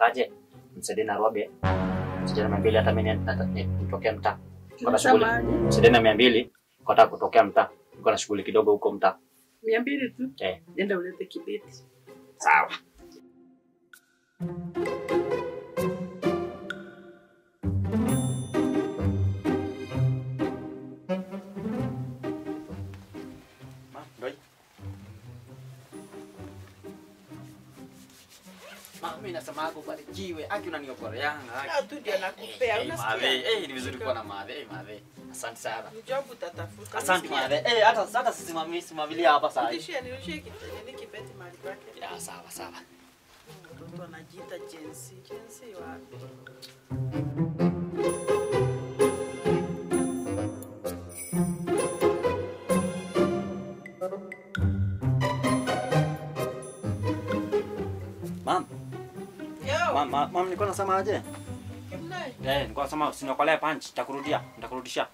unatakaje? Msaidie na robe. Msaidie na 200 hata mimi nitokea mtaa. Kwa shughuli. Msaidie na 200 kwa nataka kutokea mtaa. Niko na shughuli kidogo huko mtaa. 200 tu? Nenda ulete kibeti. Sawa. Mimi nasema yako barikiwe. Aki unaniokoreanga. Tu ndio nakupea. Unasikia? Ni vizuri kuwa na madhe. Asante sana. Job utatafuta. Asante madhe. Hata simamilia hapa sasa. Nishie kibeti mahali pake. Ya sawa. Mtu anajiita Jensi wapi? Mam, niko nasema aje? Kimnai? Niko nasema usiniokolee punch, nitakurudisha.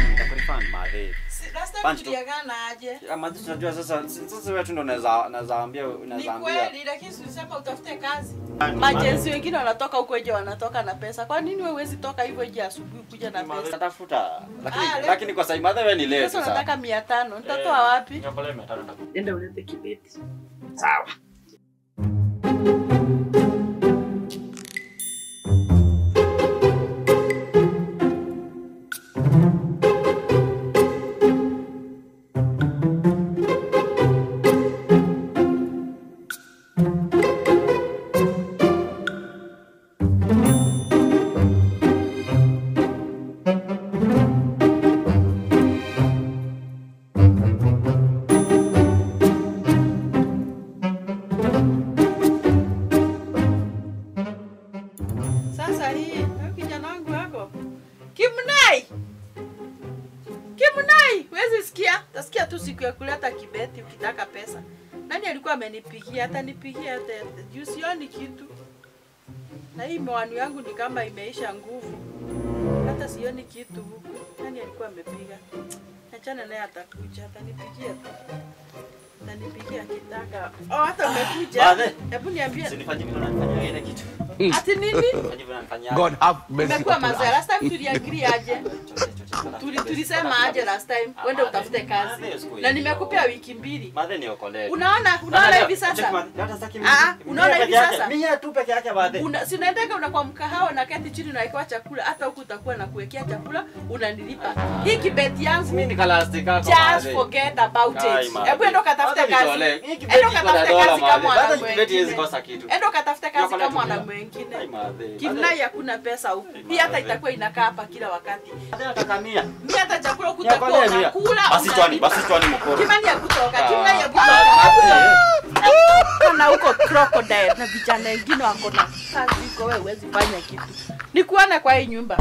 Nitakurifund madhe. Last time tuliagana aje? Madhe tunajua sasa wewe tu ndo unaweza ambia. Ni kweli lakini ulisema utafute kazi. Majenzi wengine wanatoka huko nje wanatoka na pesa. Kwa nini wewe huwezi toka hivyo nje asubuhi kuja na pesa? Natafuta. Lakini kwa sababu madhe wewe ni leo sasa. Sasa nataka 500. Nitatoa wapi? Niokolee 500. Nenda ulete kibeti. Sawa. Tasikia tu siku ya kuleta kibeti ukitaka pesa. Nani alikuwa amenipigia? Hata nipigia hata juu sioni kitu. Na hii miwani yangu ni kama imeisha nguvu. Hata sioni kitu huku. Nani alikuwa amepiga? Achana naye atakuja, atanipigia tu. Atanipigia kitaka. Hata umekuja. Hebu niambie. Usinifanyie mimi unanifanyia ile kitu. Ati nini? God have mercy. Umekuwa mazao. Last time tuliagree aje? Tulisema aje last time wende utafute kazi. Na nimekupea wiki 2. Madhe niokolee. Unaona hivi sasa? Unaona hivi sasa? Mimi tu peke yake madhe. Si unaendeka unakuwa mkahawa na keti chini na ikuwa chakula hata huku utakuwa na kuwekea chakula unanilipa. Hii kibeti yangu mimi nikalastika hapo. Just forget about it. Hebu enda katafute kazi. Enda katafute kazi kama mwanamke. Kibeti hizi kosa kitu. Enda katafute kazi kama mwanamke mwingine. Kimnai hakuna pesa huku. Hii hata itakuwa inakaa hapa kila wakati. Atakamia. Mimi hata chakula kutakuwa unakula. Basi twani mkoro. Kimani ya kutoka, Kimani ya kutoka. Kana huko crocodile na vijana wengine wako na kazi huko, wewe huwezi fanya kitu. Nikuona kwa hii nyumba.